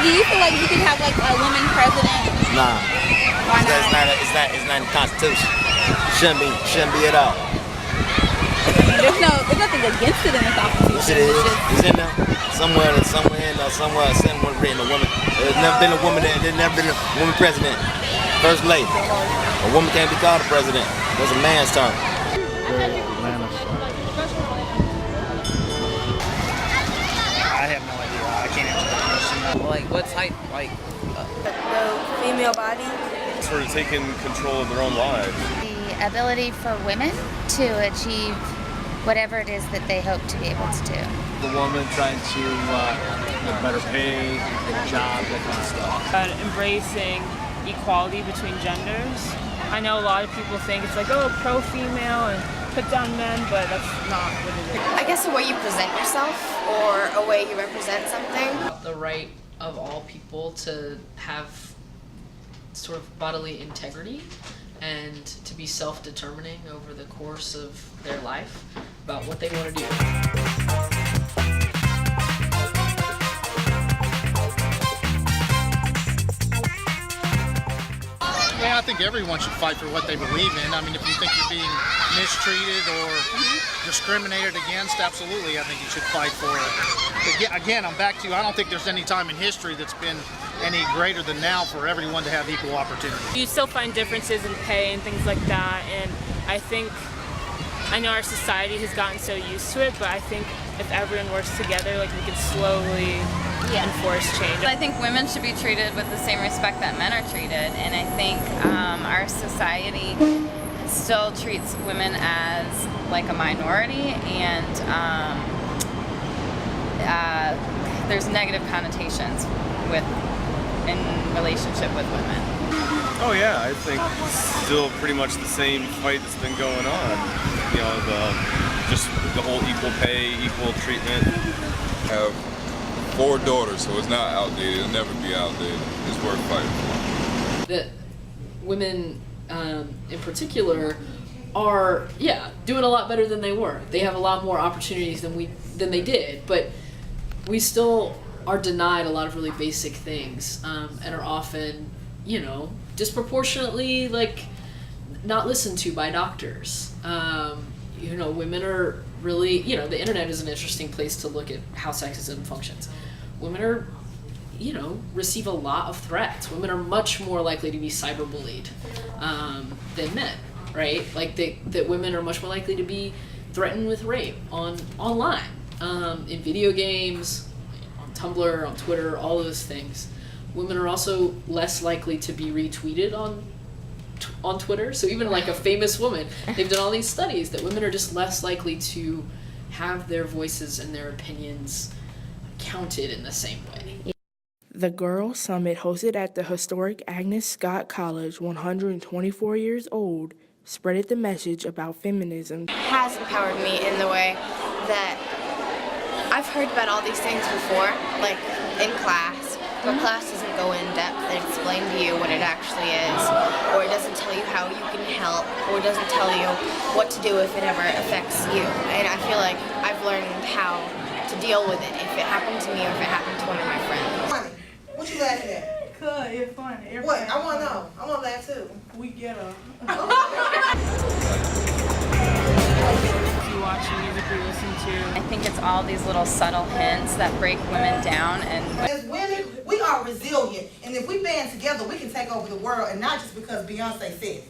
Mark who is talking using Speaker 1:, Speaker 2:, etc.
Speaker 1: do you feel like we could have like a woman president?
Speaker 2: Nah.
Speaker 1: Why not?
Speaker 2: It's not in the Constitution. Shouldn't be at all.
Speaker 1: There's nothing against it in the Constitution.
Speaker 2: Yes, it is. It's in there. Somewhere written a woman. There's never been a woman president. First lady. A woman can't be called a president. That's a man's term.
Speaker 3: I have no idea. I can't answer that question.
Speaker 4: Like, what type,
Speaker 5: The female body.
Speaker 6: Sort of taking control of their own lives.
Speaker 7: The ability for women to achieve whatever it is that they hope to be able to do.
Speaker 3: The woman trying to get better pay, get a job, that kind of stuff.
Speaker 8: Embracing equality between genders. I know a lot of people think it's like, oh, pro-female and put down men, but that's not what it is.
Speaker 5: I guess a way you present yourself or a way you represent something.
Speaker 9: The right of all people to have sort of bodily integrity and to be self-determining over the course of their life about what they want to do.
Speaker 3: Yeah, I think everyone should fight for what they believe in. I mean, if you think you're being mistreated or discriminated against, absolutely, I think you should fight for it. But again, I'm back to, I don't think there's any time in history that's been any greater than now for everyone to have equal opportunity.
Speaker 8: You still find differences in pay and things like that, and I know our society has gotten so used to it, but I think if everyone works together, like, we can slowly enforce change.
Speaker 10: I think women should be treated with the same respect that men are treated, and I think our society still treats women as like a minority, and there's negative connotations in relationship with women.
Speaker 6: Oh yeah, I think it's still pretty much the same fight that's been going on. You know, just the whole equal pay, equal treatment.
Speaker 11: I have 4 daughters, so it's not outdated. It'll never be outdated. It's worth fighting for.
Speaker 9: That women, in particular, are doing a lot better than they were. They have a lot more opportunities than they did, but we still are denied a lot of really basic things, and are often, disproportionately not listened to by doctors. Women are really, the internet is an interesting place to look at how sexism functions. Women are, receive a lot of threats. Women are much more likely to be cyberbullied than men, right? Like that women are much more likely to be threatened with rape online, in video games, on Tumblr, on Twitter, all those things. Women are also less likely to be retweeted on Twitter. So even like a famous woman, they've done all these studies that women are just less likely to have their voices and their opinions counted in the same way.
Speaker 12: The Girl Summit, hosted at the historic Agnes Scott College, 124 years old, spreaded the message about feminism.
Speaker 5: Has empowered me in the way that I've heard about all these things before, like in class, but class doesn't go in depth and explain to you what it actually is, or it doesn't tell you how you can help, or it doesn't tell you what to do if it ever affects you. And I feel like I've learned how to deal with it if it happened to me or if it happened to one of my friends.
Speaker 13: What you laughing at?
Speaker 14: Cause it's funny.
Speaker 13: What? I want to know. I want to laugh too.
Speaker 14: We get her.
Speaker 8: You watch the music we listen to.
Speaker 10: I think it's all these little subtle hints that break women down. And
Speaker 13: as women, we are resilient, and if we band together, we can take over the world, and not just because Beyonce said it.